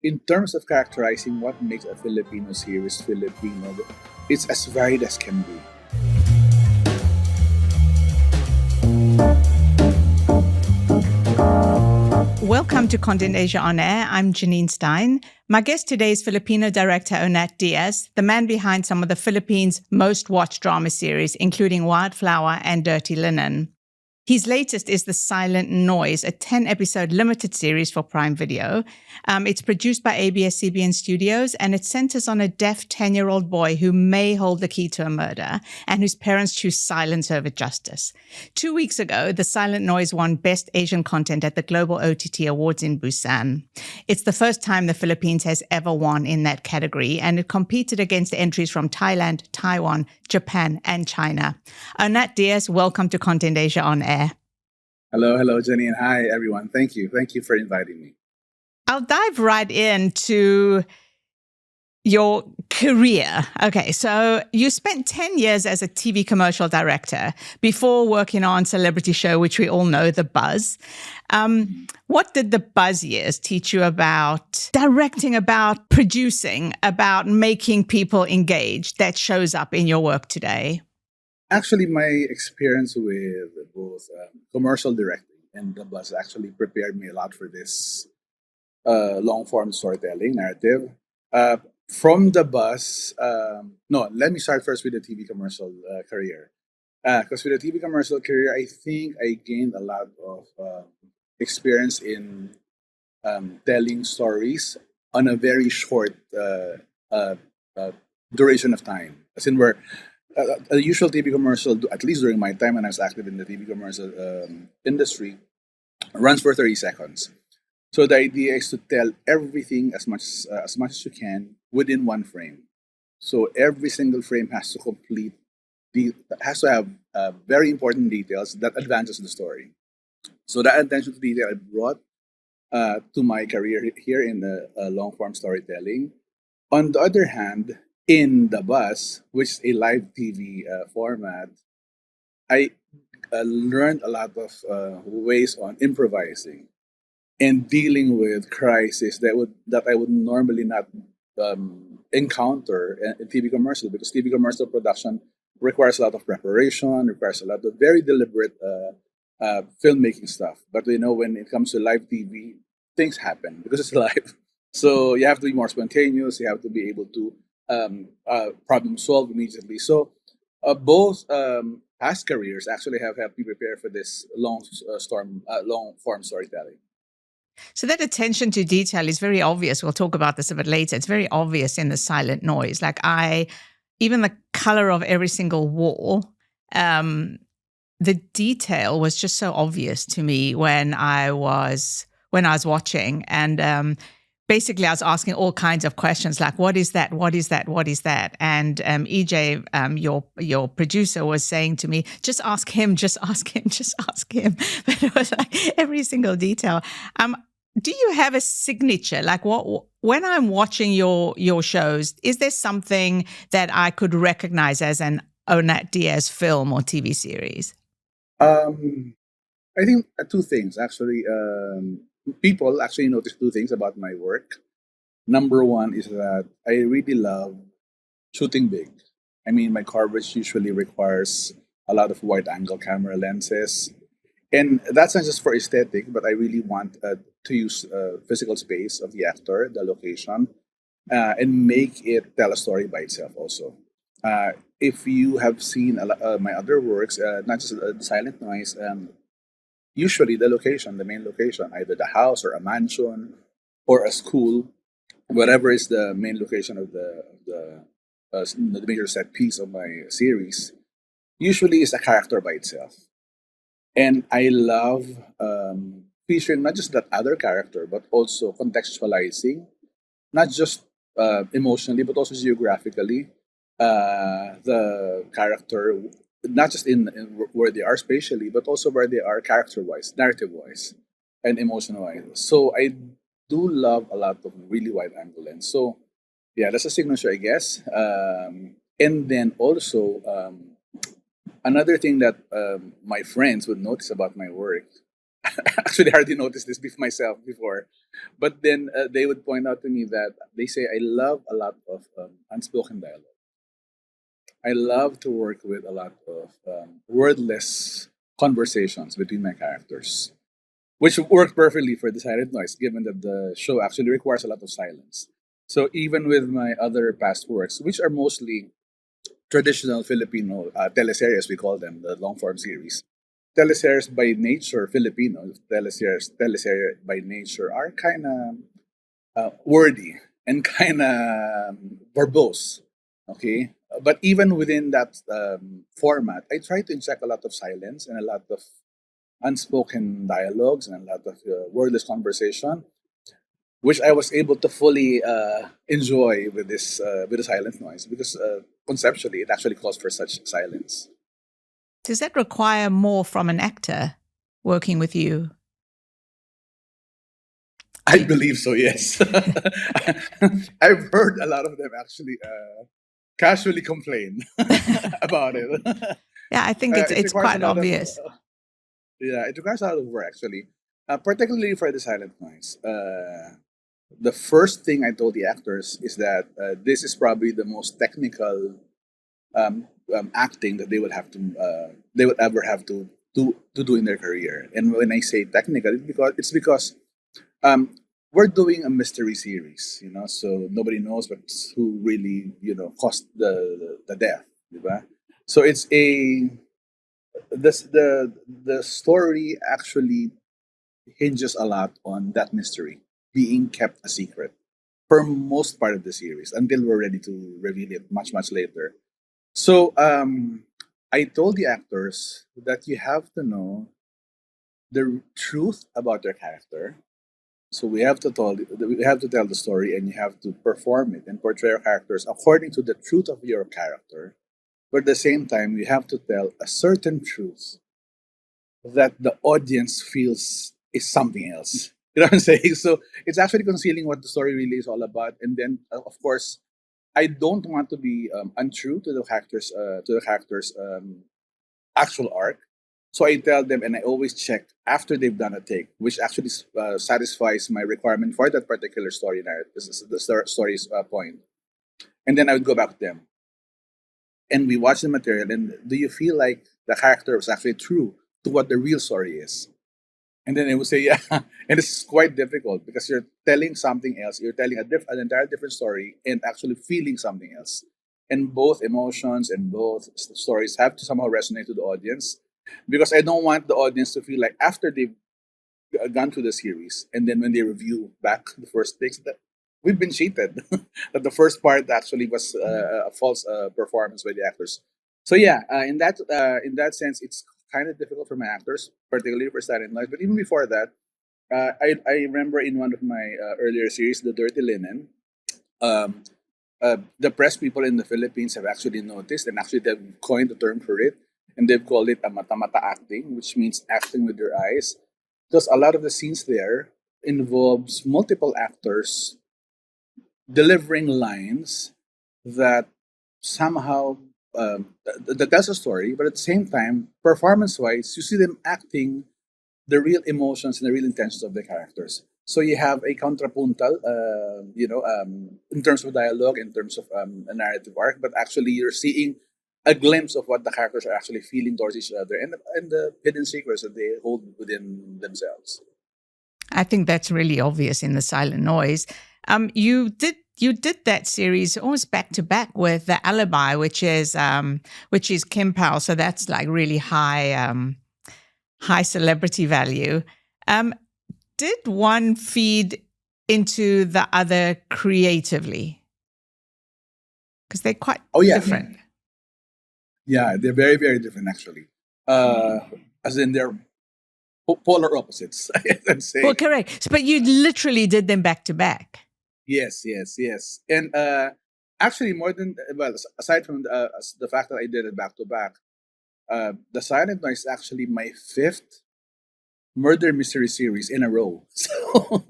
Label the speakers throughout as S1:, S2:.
S1: in terms of characterizing what makes a Filipino series Filipino, it's as varied as can be.
S2: Welcome to Content Asia On Air. I'm Janine Stein. My guest today is Filipino director Onat Diaz, the man behind some of the Philippines' most watched drama series, including Wildflower and Dirty Linen. His latest is The Silent Noise, a 10-episode limited series for Prime Video. It's produced by ABS-CBN Studios, and it centers on a deaf 10-year-old boy who may hold the key to a murder and whose parents choose silence over justice. 2 weeks ago, The Silent Noise won Best Asian Content at the Global OTT Awards in Busan. It's the first time the Philippines has ever won in that category, and it competed against entries from Thailand, Taiwan, Japan, and China. Onat Diaz, welcome to Content Asia On Air.
S1: Hello, Jenny, and hi, everyone. Thank you for inviting me.
S2: I'll dive right into your career. Okay, so you spent 10 years as a TV commercial director before working on celebrity show, which we all know, The Buzz. What did the Buzz years teach you about directing, about producing, about making people engaged that shows up in your work today?
S1: Actually, my experience with both commercial directing and The Buzz actually prepared me a lot for this long-form storytelling narrative. From The Buzz, no, let me start first with the TV commercial career. Because with the TV commercial career, I think I gained a lot of experience in telling stories on a very short duration of time. As in, where a usual TV commercial, at least during my time when I was active in the TV commercial industry, runs for 30 seconds. So the idea is to tell everything as much as you can within one frame. So every single frame has to have very important details that advances the story. So that attention to detail I brought to my career here in the long form storytelling. On the other hand, in The Buzz, which is a live TV format, I learned a lot of ways on improvising and dealing with crises that I would normally not encounter in TV commercial, because TV commercial production requires a lot of preparation, requires a lot of very deliberate filmmaking stuff. But when it comes to live TV, things happen because it's live. So you have to be more spontaneous. You have to be able to problem solve immediately. So both past careers actually have helped me prepare for this long form storytelling.
S2: So that attention to detail is very obvious. We'll talk about this a bit later. It's very obvious in The Silent Noise. Even the color of every single wall, the detail was just so obvious to me when I was watching. And basically, I was asking all kinds of questions like, what is that? What is that? What is that? And EJ, your producer, was saying to me, just ask him, just ask him, just ask him. But it was like every single detail. Do you have a signature? Like, when I'm watching your shows, is there something that I could recognize as an Onat Diaz film or TV series?
S1: I think two things actually. People actually notice two things about my work. Number one is that I really love shooting big. I mean, my coverage usually requires a lot of wide angle camera lenses. And that's not just for aesthetic, but I really want to use physical space of the actor, the location, and make it tell a story by itself also. If you have seen my other works, not just Silent Noise, usually the main location, either the house or a mansion or a school, whatever is the main location of the major set piece of my series, usually is a character by itself. And I love featuring not just that other character, but also contextualizing, not just emotionally, but also geographically, the character, not just in where they are spatially, but also where they are character-wise, narrative-wise, and emotional-wise. So I do love a lot of really wide angle lens. So yeah, that's a signature, I guess. And then also another thing that my friends would notice about my work, actually hardly noticed this myself before. But then they would point out to me that they say I love a lot of unspoken dialogue. I love to work with a lot of wordless conversations between my characters, which worked perfectly for the silent noise, given that the show actually requires a lot of silence. So even with my other past works, which are mostly traditional Filipino teleseries, we call them the long form series. Teleseries by nature, Filipino teleseries by nature are kind of wordy and kind of verbose. Okay, but even within that format, I try to inject a lot of silence and a lot of unspoken dialogues and a lot of wordless conversation, which I was able to fully enjoy with the silent noise because conceptually it actually calls for such silence.
S2: Does that require more from an actor working with you?
S1: I believe so. Yes, I've heard a lot of them actually casually complain about it.
S2: Yeah, I think
S1: It
S2: it's
S1: requires a
S2: quite
S1: lot of
S2: obvious.
S1: yeah, it requires a lot of work actually, particularly for the silent noise. The first thing I told the actors is that this is probably the most technical acting that they would ever have to do in their career. And when I say technical, it's because um, we're doing a mystery series, so nobody knows what's who really caused the death, diba? So it's a the story actually hinges a lot on that mystery being kept a secret for most part of the series until we're ready to reveal it much later. So I told the actors that you have to know the truth about their character. So we have to tell the story, and you have to perform it and portray your characters according to the truth of your character. But at the same time, you have to tell a certain truth that the audience feels is something else. You know what I'm saying? So it's actually concealing what the story really is all about, and then of course, I don't want to be untrue to the characters' actual arc. So I tell them, and I always check after they've done a take, which actually satisfies my requirement for that particular story narrative. This is the story's point, and then I would go back to them, and we watch the material. And do you feel like the character was actually true to what the real story is? And then they would say, yeah. And it's quite difficult because you're telling something else. You're telling an entire different story and actually feeling something else. And both emotions and both stories have to somehow resonate to the audience because I don't want the audience to feel like after they've gone through the series and then when they review back the first takes that we've been cheated. That the first part actually was a false performance by the actors. So yeah, in that sense, it's kind of difficult for my actors, particularly for Silent Night. But even before that, I remember in one of my earlier series, The Dirty Linen, um, the press people in the Philippines have actually noticed and actually they've coined the term for it, and they've called it a mata-mata acting, which means acting with your eyes. Because a lot of the scenes there involves multiple actors delivering lines that somehow that tells a story, but at the same time, performance-wise, you see them acting the real emotions and the real intentions of the characters. So you have a contrapuntal, in terms of dialogue, in terms of a narrative arc, but actually you're seeing a glimpse of what the characters are actually feeling towards each other and the hidden secrets that they hold within themselves.
S2: I think that's really obvious in the silent noise. You did that series almost back to back with the Alibi, which is Kim Powell. So that's like really high celebrity value. Um, did one feed into the other creatively? Because they're quite
S1: Oh yeah,
S2: different.
S1: yeah, they're very very different actually. Uh, as in they're polar opposites. I'd
S2: Well,
S1: say.
S2: correct. But you literally did them back to back.
S1: Yes. And actually, more than well, aside from the fact that I did it back to back, the Silent Night is actually my fifth murder mystery series in a row. So,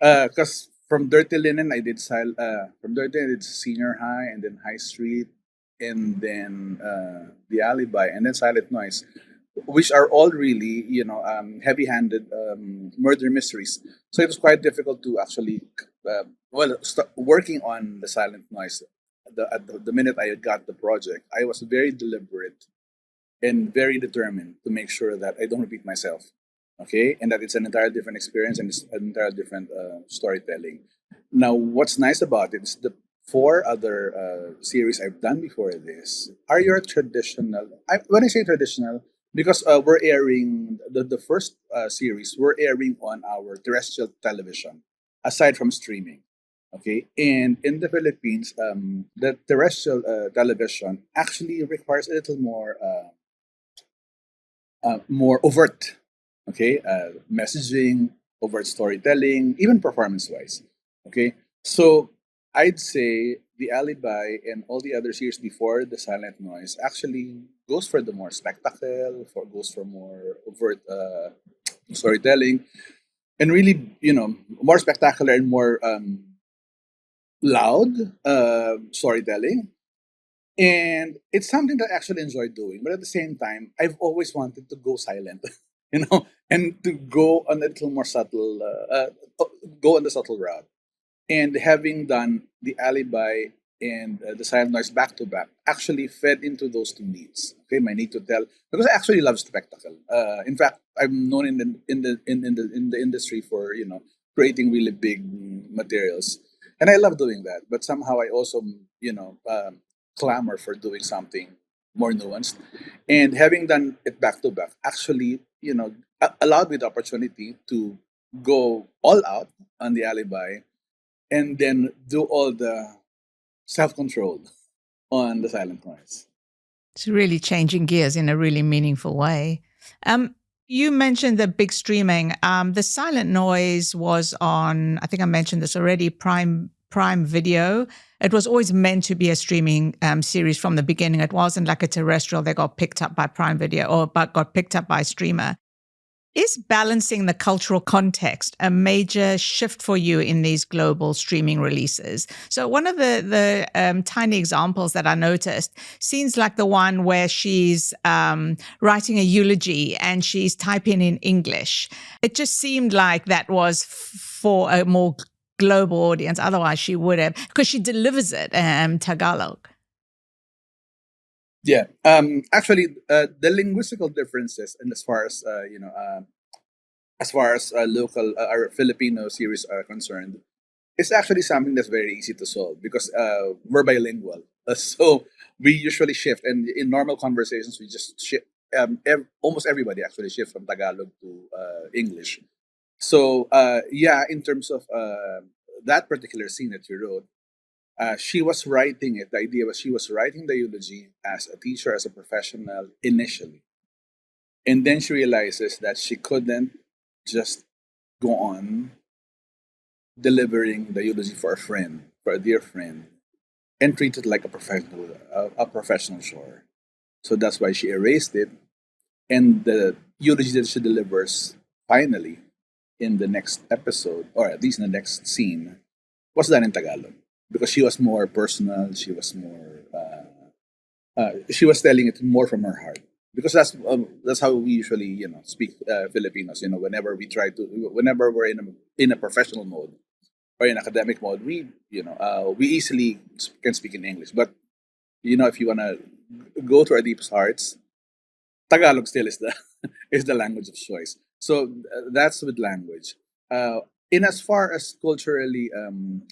S1: because from Dirty Linen, from Dirty Linen, I did Senior High, and then High Street, and then the Alibi, and then Silent Noise. which are all really, heavy-handed murder mysteries. So it was quite difficult to actually, working on the silent noise. The minute I got the project, I was very deliberate and very determined to make sure that I don't repeat myself. Okay, and that it's an entirely different experience and it's an entirely different storytelling. Now, what's nice about it is the four other series I've done before this are your traditional. When I say traditional, because we're airing the first series, we're airing on our terrestrial television, aside from streaming. Okay, and in the Philippines, the terrestrial television actually requires a little more overt, okay, messaging, overt storytelling, even performance-wise. Okay, so I'd say the Alibi and all the other series before the Silent Noise actually goes for the more spectacle, goes for more overt storytelling, and really, more spectacular and more loud storytelling. And it's something that I actually enjoy doing, but at the same time, I've always wanted to go silent, and to go on a little more subtle, go on the subtle route. And having done the Alibi and the Silent Noise back to back, actually fed into those two needs. Okay, my need to tell, because I actually love spectacle. In fact, I'm known in the industry for creating really big materials, and I love doing that. But somehow I also clamor for doing something more nuanced, and having done it back to back, actually allowed me the opportunity to go all out on the Alibi and then do all the self control on the silent noise.
S2: It's really changing gears in a really meaningful way. Um, you mentioned the big streaming. The Silent Noise was on, I think I mentioned this already, Prime Video. It was always meant to be a streaming series from the beginning. It wasn't like a terrestrial that got picked up by Prime Video or but got picked up by a streamer. Is balancing the cultural context a major shift for you in these global streaming releases? So one of the tiny examples that I noticed seems like the one where she's writing a eulogy and she's typing in English. It just seemed like that was for a more global audience. Otherwise, she would have, because she delivers it Tagalog.
S1: Yeah. Actually, the linguistical differences, and as far as local our Filipino series are concerned, it's actually something that's very easy to solve because we're bilingual. So we usually shift, and in normal conversations, we just shift. Almost everybody actually shifts from Tagalog to English. So yeah, in terms of that particular scene that you wrote, she was writing it. The idea was she was writing the eulogy as a teacher, as a professional initially, and then she realizes that she couldn't just go on delivering the eulogy for a friend, for a dear friend, and treat it like a professional chore. So that's why she erased it, and the eulogy that she delivers finally in the next episode, or at least in the next scene, was done in Tagalog because she was more personal. She was more. She was telling it more from her heart because that's how we usually speak Filipinos. Whenever we're in a professional mode or in academic mode, we easily can speak in English. But if you wanna go to our deepest hearts, Tagalog still is the is the language of choice. So that's with language. In as far as culturally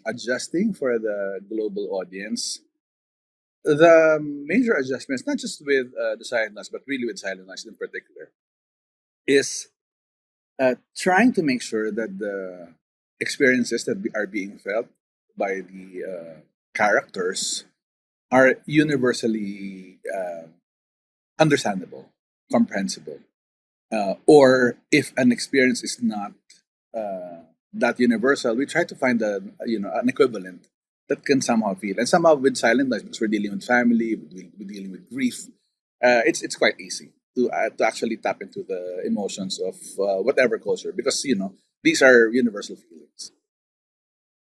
S1: adjusting for the global audience, the major adjustments, not just with the silent noise, but really with silent noise in particular, is trying to make sure that the experiences that are being felt by the characters are universally understandable, comprehensible. Or if an experience is not that universal, we try to find an equivalent that can somehow feel. And somehow with silent noise, because we're dealing with family, we're dealing with grief, it's quite easy to actually tap into the emotions of whatever culture because these are universal feelings.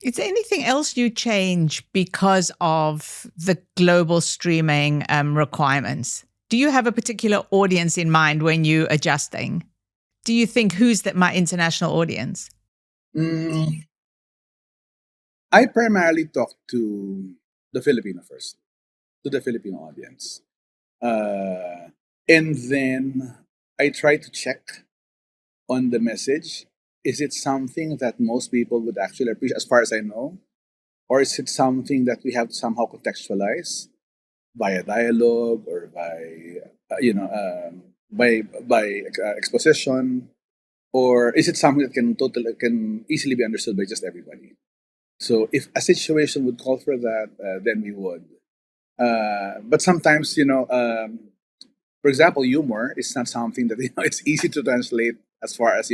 S2: Is there anything else you change because of the global streaming requirements? Do you have a particular audience in mind when you're adjusting? Do you think who's my international audience?
S1: Mm, I primarily talk to the Filipino first, to the Filipino audience. And then I try to check on the message. Is it something that most people would actually appreciate, as far as I know? Or is it something that we have to somehow contextualize via dialogue or by, exposition? Or is it something that can easily be understood by just everybody? So if a situation would call for that, then we would. But sometimes, for example, humor is not something that it's easy to translate as far as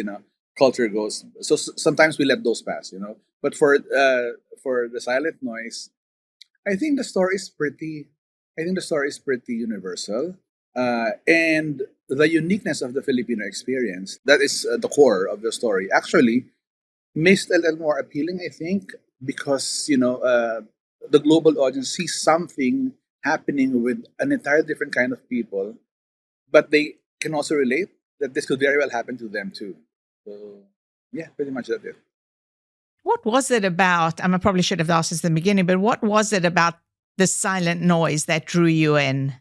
S1: culture goes. So sometimes we let those pass. But for the silent noise, I think the story is pretty. I think the story is pretty universal, and the uniqueness of the Filipino experience, that is the core of the story, actually makes it a little more appealing. I think because the global audience sees something happening with an entirely different kind of people, but they can also relate that this could very well happen to them too. So yeah, pretty much that's it.
S2: What was it about? I probably should have asked this in the beginning, but what was it about the silent noise that drew you in?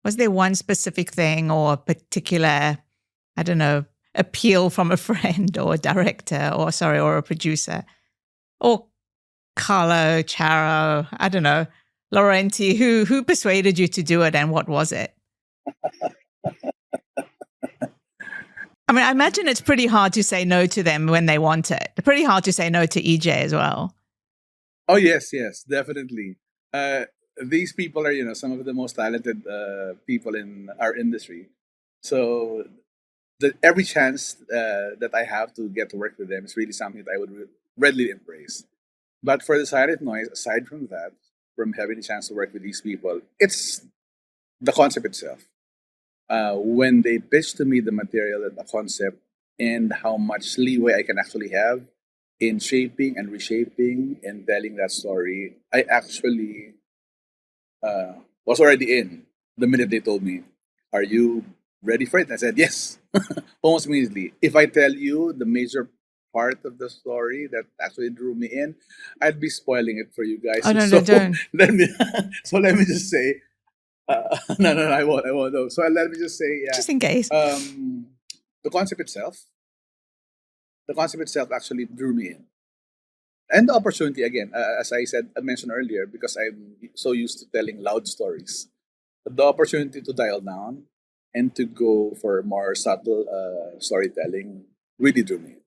S2: Was there one specific thing or a particular, I don't know, appeal from a friend or a director or a producer? Or Carlo, Charo, I don't know, Laurenti, who persuaded you to do it and what was it? I imagine it's pretty hard to say no to them when they want it. It's pretty hard to say no to EJ as well.
S1: Oh yes, yes, definitely. Uh, these people are some of the most talented people in our industry. So every chance that I have to get to work with them is really something that I would readily embrace. But for the silent noise, aside from that, from having the chance to work with these people, it's the concept itself. When they pitched to me the material and the concept and how much leeway I can actually have in shaping and reshaping and telling that story, I actually was already in the minute they told me, "Are you ready for it?" I said, "Yes," almost immediately. If I tell you the major part of the story that actually drew me in, I'd be spoiling it for you guys.
S2: Oh, no,
S1: So
S2: don't.
S1: let me let me just say, no, I won't. No. So let me just say, yeah.
S2: Just in case.
S1: The concept itself, actually drew me in, and the opportunity again, as I mentioned earlier, because I'm so used to telling loud stories, the opportunity to dial down and to go for more subtle storytelling really drew me in.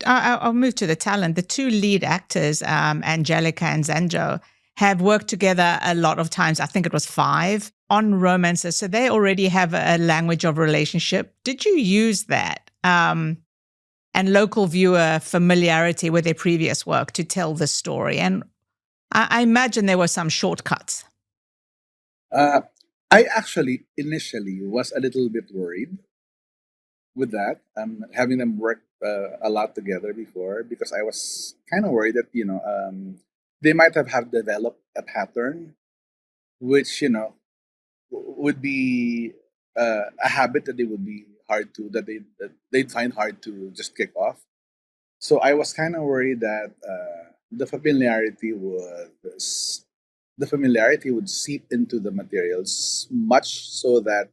S2: I'll move to the talent. The two lead actors, Angelica and Zanjo, have worked together a lot of times. I think it was 5 on romances. So they already have a language of relationship. Did you use that and local viewer familiarity with their previous work to tell the story? And I imagine there were some shortcuts.
S1: I actually initially was a little bit worried with that, having them work a lot together before, because I was kind of worried that they might have developed a pattern, which would be a habit that they would be hard to that they'd find hard to just kick off. So I was kind of worried that the familiarity would seep into the materials much so that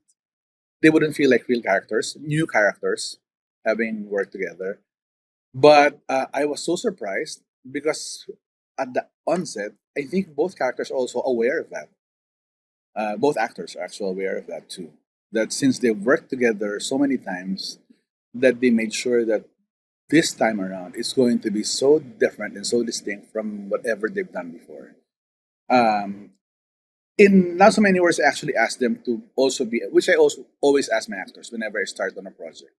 S1: they wouldn't feel like real characters, new characters, having worked together. But I was so surprised because at the onset, I think both characters are also aware of that. Both actors are actually aware of that too. That since they've worked together so many times, that they made sure that this time around it's going to be so different and so distinct from whatever they've done before. Um, in not so many words, I actually asked them to also be, which I also always ask my actors whenever I start on a project.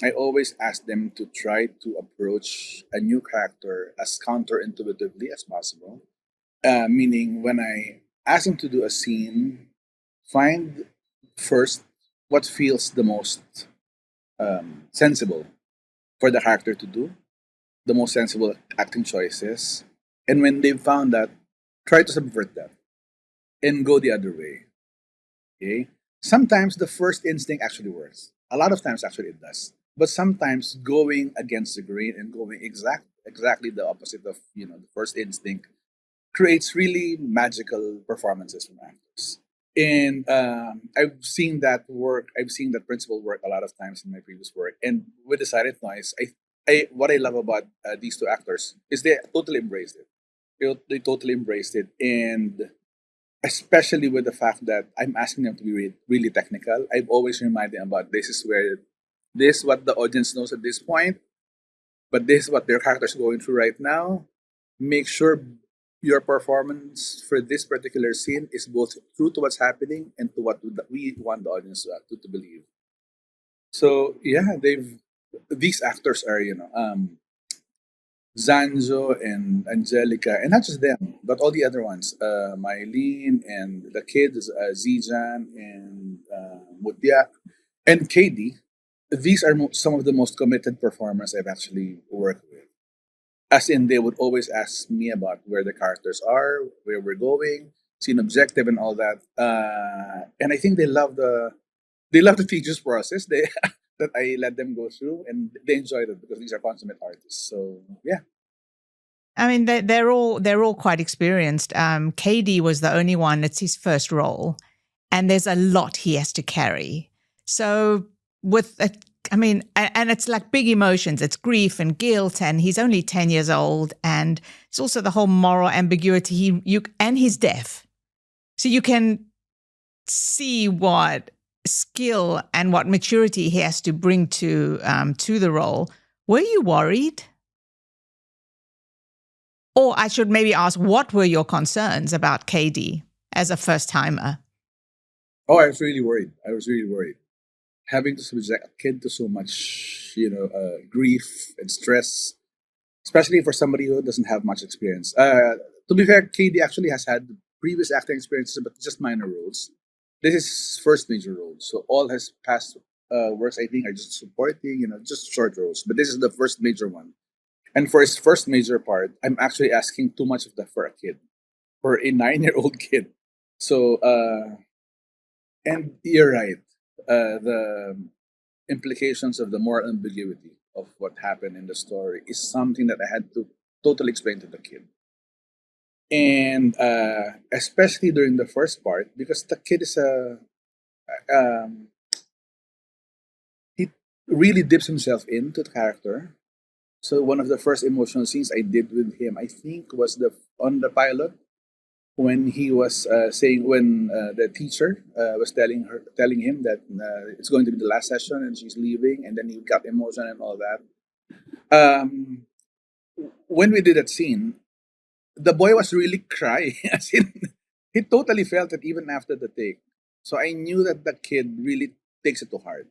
S1: I always ask them to try to approach a new character as counterintuitively as possible. Meaning, when I ask them to do a scene, find first what feels the most sensible for the character to do, the most sensible acting choices. And when they've found that, try to subvert that and go the other way. Okay? Sometimes the first instinct actually works. A lot of times, actually, it does. But sometimes going against the grain and going exactly the opposite of the first instinct creates really magical performances from actors. And I've seen that work. I've seen that principle work a lot of times in my previous work. And with the Silent Noise, what I love about these two actors is they totally embraced it. They totally embraced it, and especially with the fact that I'm asking them to be really technical. I've always reminded them about this is what the audience knows at this point, but this is what their characters are going through right now. Make sure your performance for this particular scene is both true to what's happening and to what we want the audience to believe. So yeah, these actors are Zanzo and Angelica, and not just them, but all the other ones, Mylene and the kids, Zijan and Mutya and KD. These are some of the most committed performers I've actually worked with. As in, they would always ask me about where the characters are, where we're going, scene objective, and all that. And I think they love the teachers process. They that I let them go through, and they enjoyed it because these are consummate artists. So yeah.
S2: I mean, they're all quite experienced. KD was the only one; it's his first role, and there's a lot he has to carry. So I mean, and it's like big emotions. It's grief and guilt, and he's only 10 years old, and it's also the whole moral ambiguity. And he's deaf, so you can see what skill and what maturity he has to bring to the role. Were you worried? Or I should maybe ask, what were your concerns about KD as a first timer?
S1: Oh, I was really worried. I was really worried. Having to subject a kid to so much, grief and stress, especially for somebody who doesn't have much experience. To be fair, KD actually has had previous acting experiences, but just minor roles. This is his first major role. So all his past works, I think, are just supporting, just short roles. But this is the first major one. And for his first major part, I'm actually asking too much of that for a kid, for a 9-year-old kid. So, and you're right. The implications of the moral ambiguity of what happened in the story is something that I had to totally explain to the kid. And especially during the first part, because the kid is um, he really dips himself into the character. So one of the first emotional scenes I did with him, I think, was the on the pilot when he was saying when the teacher was telling him that it's going to be the last session and she's leaving, and then he got emotional and all that. Um, when we did that scene, the boy was really crying. As in, he totally felt it even after the take. So I knew that the kid really takes it to heart.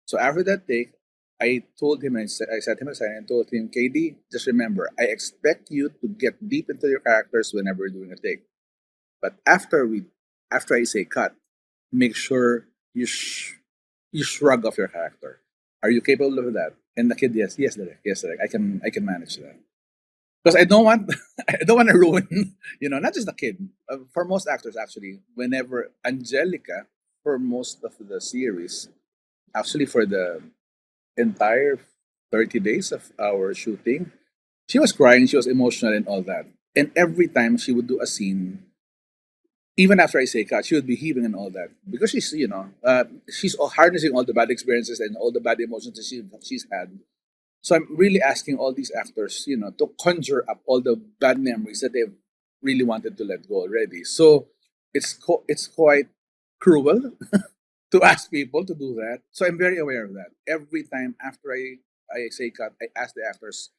S1: So after that take, I told him, I set him aside and told him, KD, just remember, I expect you to get deep into your characters whenever you're doing a take. But after I say cut, make sure you shrug off your character. Are you capable of that? And the kid, yes, yes, Derek, yes, Derek, I can manage that. Because I don't want I don't want to ruin, not just the kid. For most actors, actually, whenever Angelica, for most of the series, actually for the entire 30 days of our shooting, she was crying, she was emotional and all that. And every time she would do a scene, even after I say cut, she would be heaving and all that because she's harnessing all the bad experiences and all the bad emotions that she's had. So I'm really asking all these actors, to conjure up all the bad memories that they've really wanted to let go already. So it's quite cruel to ask people to do that. So I'm very aware of that. Every time after I say cut, I ask the actors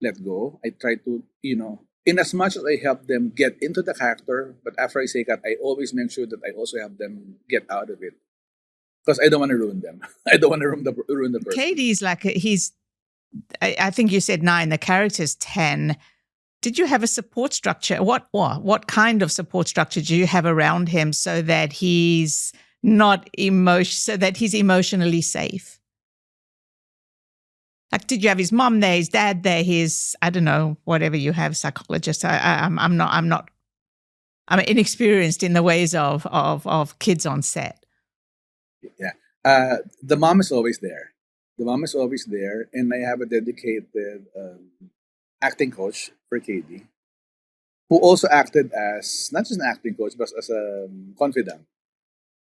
S1: let go. I try to, in as much as I help them get into the character, but after I say cut, I always make sure that I also help them get out of it because I don't want to ruin them. I don't want to ruin the person.
S2: KD's like I think you said 9. The character's 10. Did you have a support structure? What kind of support structure do you have around him so that he's emotionally safe? Like, did you have his mom there, his dad there, his, I don't know, whatever you have, psychologist? I'm inexperienced in the ways of kids on set.
S1: Yeah. The mom is always there. The mom is always there, and I have a dedicated acting coach for KD, who also acted as not just an acting coach, but as a confidant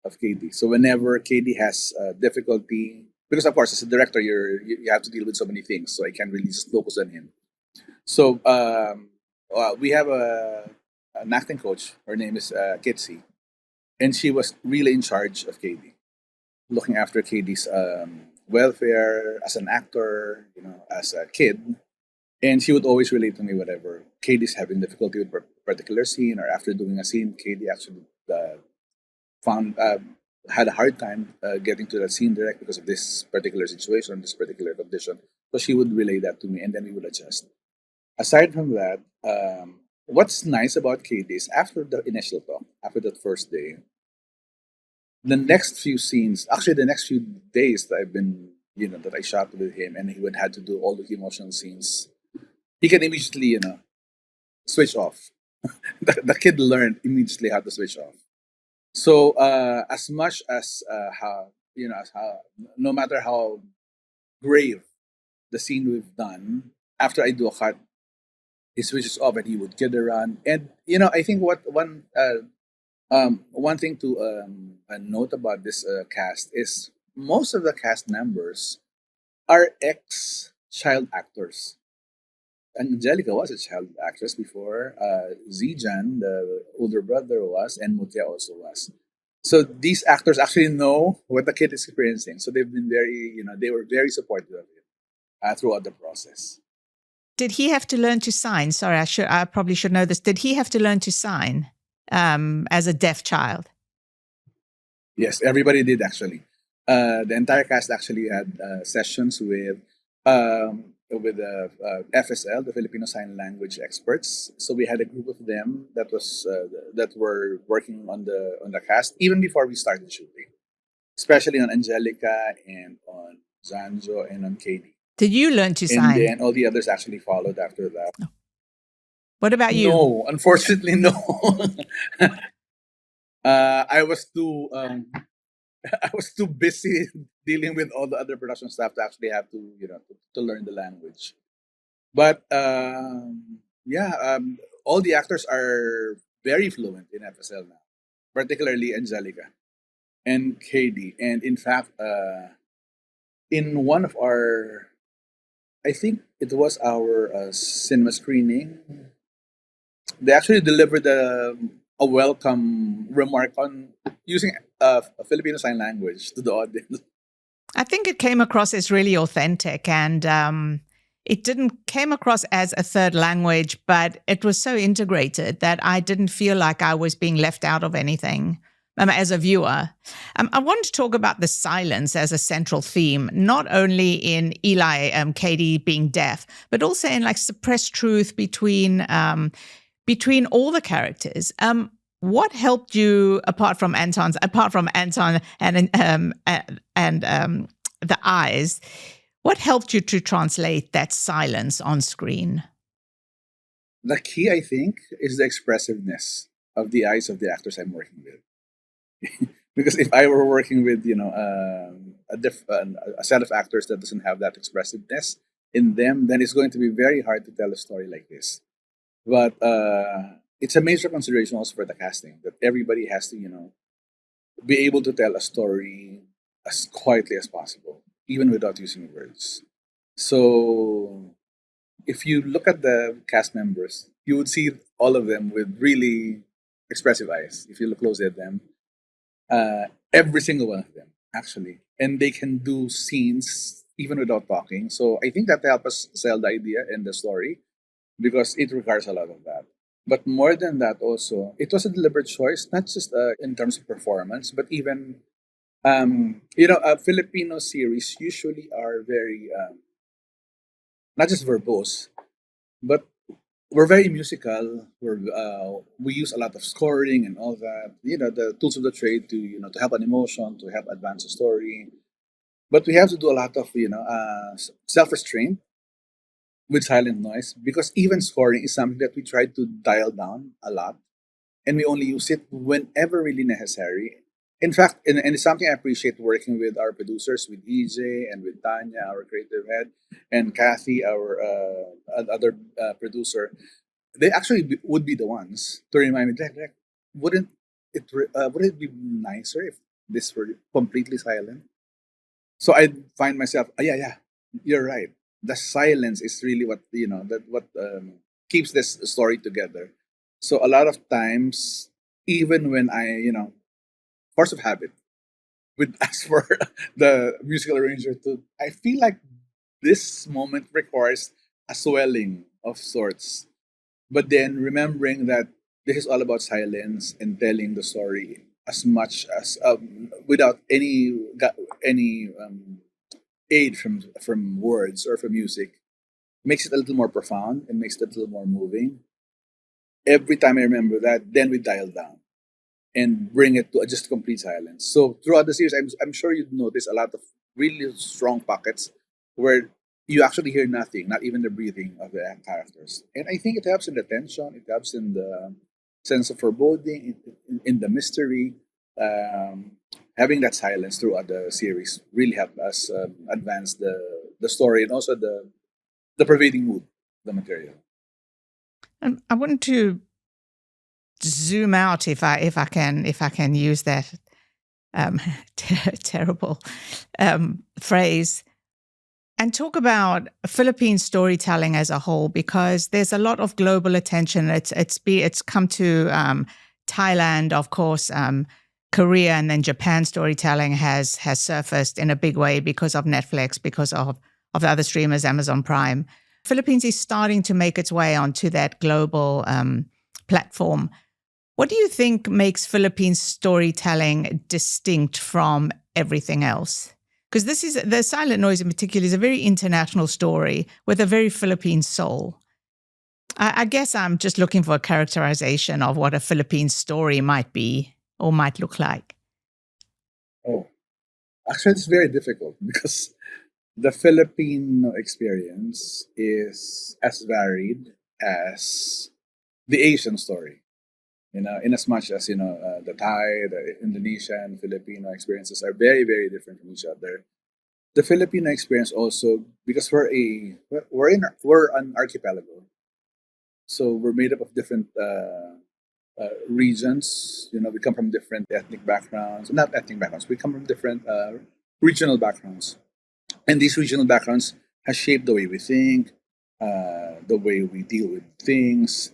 S1: of KD. So whenever KD has difficulty, because of course as a director, you have to deal with so many things, so I can't really just focus on him. So we have an acting coach. Her name is Kitsi, and she was really in charge of KD, looking after KD's welfare as an actor, as a kid. And she would always relate to me whatever KD's having difficulty with a particular scene, or after doing a scene, KD actually found had a hard time getting to that scene direct because of this particular situation, this particular condition. So she would relay that to me, and then we would adjust. Aside from that, what's nice about KD is after the initial talk, after that first day, the next few scenes, actually the next few days that I've been, that I shot with him, and he would had to do all the emotional scenes, he can immediately, switch off. The kid learned immediately how to switch off. So as much as how, as how, no matter how grave the scene we've done, after I do a cut, he switches off and he would get around. And I think one thing to note about this cast is most of the cast members are ex child actors. Angelica was a child actress before. Zijan, the older brother, was, and Mutia also was. So these actors actually know what the kid is experiencing. So they've been very, they were very supportive of it throughout the process.
S2: Did he have to learn to sign? Sorry, I probably should know this. Did he have to learn to sign as a deaf child?
S1: Yes, everybody did actually. The entire cast actually had sessions with the FSL, the Filipino Sign Language experts. So we had a group of them that were working on the cast even before we started shooting, especially on Angelica and on Zanjo and on Katie.
S2: Did you learn to
S1: And
S2: sign?
S1: then all the others actually followed after that.
S2: What about you?
S1: No, unfortunately, no. I was too I was too busy dealing with all the other production staff to actually have to to learn the language. But yeah, all the actors are very fluent in FSL now, particularly Angelica and Katie. And in fact, in one of our, I think it was our cinema screening, they actually delivered a welcome remark on using a Filipino sign language to the audience.
S2: I think it came across as really authentic, and it didn't came across as a third language, but it was so integrated that I didn't feel like I was being left out of anything as a viewer. I want to talk about the silence as a central theme, not only in Eli, Katie being deaf, but also in like suppressed truth between all the characters. What helped you apart from Anton and the eyes? What helped you to translate that silence on screen?
S1: The key, I think, is the expressiveness of the eyes of the actors I'm working with. Because if I were working with a set of actors that doesn't have that expressiveness in them, then it's going to be very hard to tell a story like this. But it's a major consideration also for the casting that everybody has to be able to tell a story as quietly as possible, even without using words. So if you look at the cast members, you would see all of them with really expressive eyes. If you look closely at them, every single one of them actually, and they can do scenes even without talking. So I think that helps us sell the idea and the story because it requires a lot of that. But more than that, also, it was a deliberate choice, not just in terms of performance, but even Filipino series usually are very not just verbose, but we're very musical. We use a lot of scoring and all that. The tools of the trade to to help an emotion, to help advance a story. But we have to do a lot of self restraint with silent noise because even scoring is something that we try to dial down a lot, and we only use it whenever really necessary. In fact, and it's something I appreciate working with our producers, with EJ and with Tanya, our creative head, and Kathy, our other producer. They actually would be the ones to remind me, like, wouldn't would it be nicer if this were completely silent? So I find myself, yeah, yeah, you're right. The silence is really what that what keeps this story together. So a lot of times, even when I force of habit would ask for the musical arranger to, I feel like this moment requires a swelling of sorts. But then remembering that this is all about silence and telling the story as much as without any aid from words or from music makes it a little more profound and makes it a little more moving. Every time I remember that, then we dial down and bring it to just complete silence. So throughout the series, I'm sure you'd notice a lot of really strong pockets where you actually hear nothing, not even the breathing of the characters. And I think it helps in the tension, it helps in the sense of foreboding, in the mystery. Um, Having that silence throughout the series really helped us advance the story and also the pervading mood of the material.
S2: And I want to zoom out if I can use that um, terrible phrase and talk about Philippine storytelling as a whole, because there's a lot of global attention. It's come to Thailand, of course. Korea and then Japan storytelling has surfaced in a big way because of Netflix, because of the other streamers, Amazon Prime. Philippines is starting to make its way onto that global platform. What do you think makes Philippine storytelling distinct from everything else? Because this is The Silent Noise in particular is a very international story with a very Philippine soul. I guess I'm just looking for a characterization of what a Philippine story might be or might look like.
S1: Oh, actually, it's very difficult because the Filipino experience is as varied as the Asian story. In as much as the Thai, the Indonesian, Filipino experiences are very, very different from each other. The Filipino experience also, because we're an archipelago, so we're made up of different regions. We come from different ethnic backgrounds, not ethnic backgrounds. We come from different regional backgrounds, and these regional backgrounds has shaped the way we think, the way we deal with things.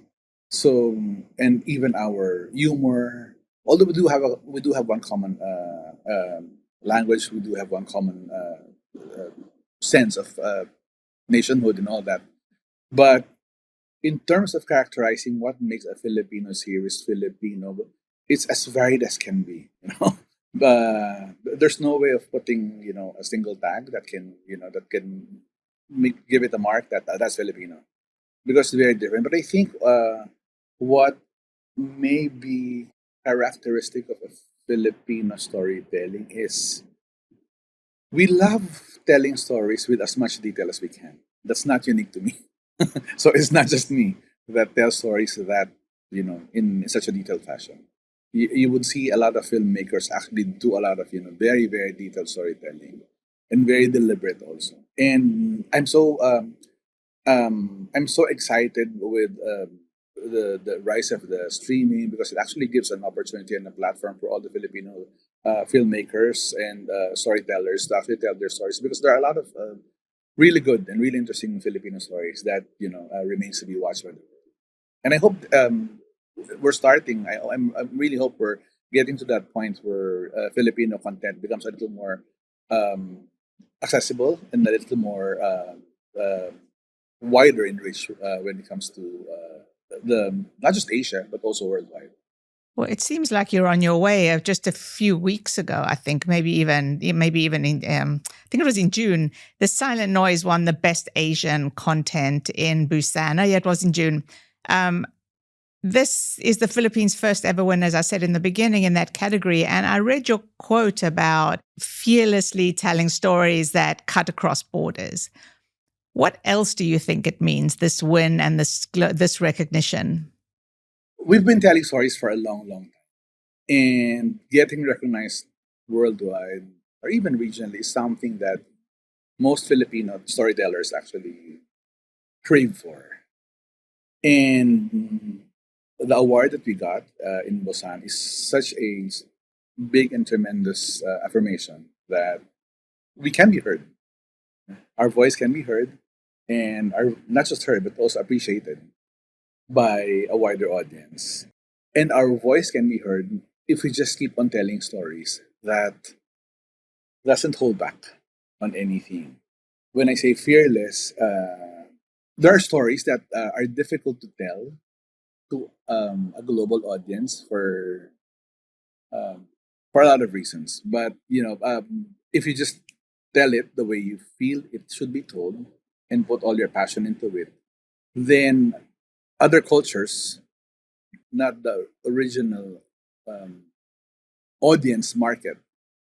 S1: So, and even our humor. Although we do have one common language, we do have one common sense of nationhood and all that. But in terms of characterizing what makes a Filipino series Filipino, it's as varied as can be. There's no way of putting a single tag that can give it a mark that that's Filipino, because it's very different. But I think what may be characteristic of a Filipino storytelling is we love telling stories with as much detail as we can. That's not unique to me. So it's not just me that tells stories that in such a detailed fashion. You would see a lot of filmmakers actually do a lot of very, very detailed storytelling and very deliberate also. And I'm so excited with the rise of the streaming, because it actually gives an opportunity and a platform for all the Filipino filmmakers and storytellers to actually tell their stories, because there are a lot of really good and really interesting Filipino stories that remains to be watched by the world. And I hope we're starting. I really hope we're getting to that point where Filipino content becomes a little more um, accessible and a little more wider in reach when it comes to the not just Asia but also worldwide.
S2: Well, it seems like you're on your way. Just a few weeks ago, I think, maybe even in, I think it was in June, The Silent Noise won the best Asian content in Busan. Oh, yeah, it was in June. Um, this is the Philippines' first ever win, as I said in the beginning, in that category. And I read your quote about fearlessly telling stories that cut across borders. What else do you think it means, this win and this recognition?
S1: We've been telling stories for a long, long time. And getting recognized worldwide or even regionally is something that most Filipino storytellers actually crave for. And the award that we got in Busan is such a big and tremendous affirmation that we can be heard. Our voice can be heard, and are not just heard but also appreciated by a wider audience. And our voice can be heard if we just keep on telling stories that doesn't hold back on anything. When I say fearless, there are stories that are difficult to tell to a global audience um, for a lot of reasons. But if you just tell it the way you feel it should be told and put all your passion into it, then other cultures, not the original um, audience market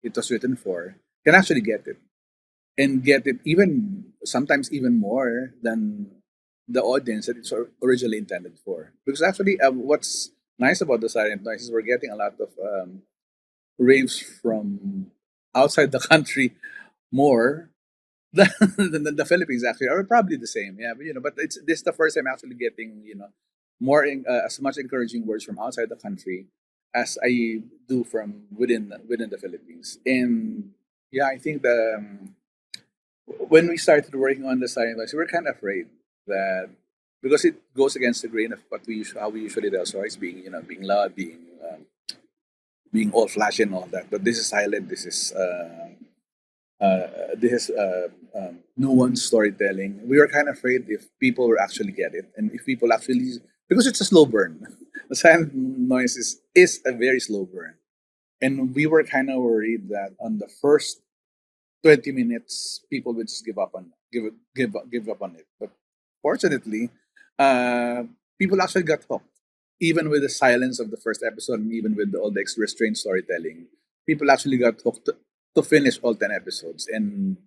S1: it was written for, can actually get it and get it even sometimes even more than the audience that it's originally intended for. Because actually, what's nice about the Silent Noise is we're getting a lot of raves from outside the country more than, than the Philippines actually, or probably the same. Yeah, but it's this is the first time actually getting more as much encouraging words from outside the country as I do from within the Philippines. And yeah, I think when we started working on the Silent Noise, we were kind of afraid that because it goes against the grain of what how we usually tell stories, being being loud, being all flashy and all that. But this is silent. This is nuanced storytelling. We were kind of afraid if people will actually get it, and if people actually, because it's a slow burn. The Silent Noise is a very slow burn, and we were kind of worried that on the first 20 minutes, people would just give up on it. But fortunately, uh, people actually got hooked, even with the silence of the first episode, and even with all the restrained storytelling. People actually got hooked to finish all 10 episodes, and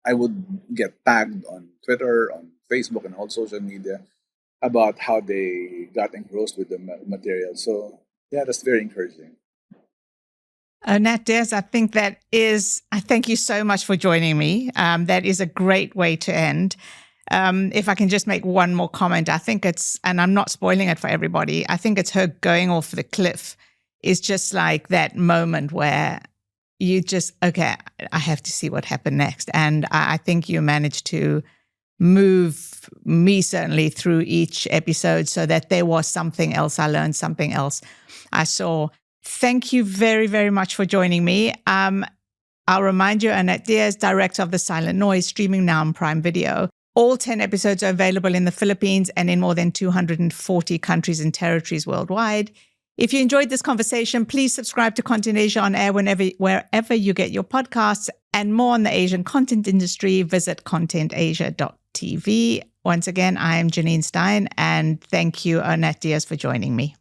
S1: I would get tagged on Twitter, on Facebook, and all social media about how they got engrossed with the material. So yeah, that's very encouraging.
S2: Onat Diaz, I thank you so much for joining me. That is a great way to end. If I can just make one more comment, I think and I'm not spoiling it for everybody, I think it's her going off the cliff is just like that moment where you just, okay, I have to see what happened next. And I think you managed to move me certainly through each episode so that there was something else. I learned something else. I saw. Thank you very, very much for joining me. I'll remind you, Onat Diaz, director of The Silent Noise, streaming now on Prime Video. All 10 episodes are available in the Philippines and in more than 240 countries and territories worldwide. If you enjoyed this conversation, please subscribe to Content Asia on air wherever you get your podcasts. And more on the Asian content industry, visit contentasia.tv. Once again, I am Janine Stein, and thank you, Onat Diaz, for joining me.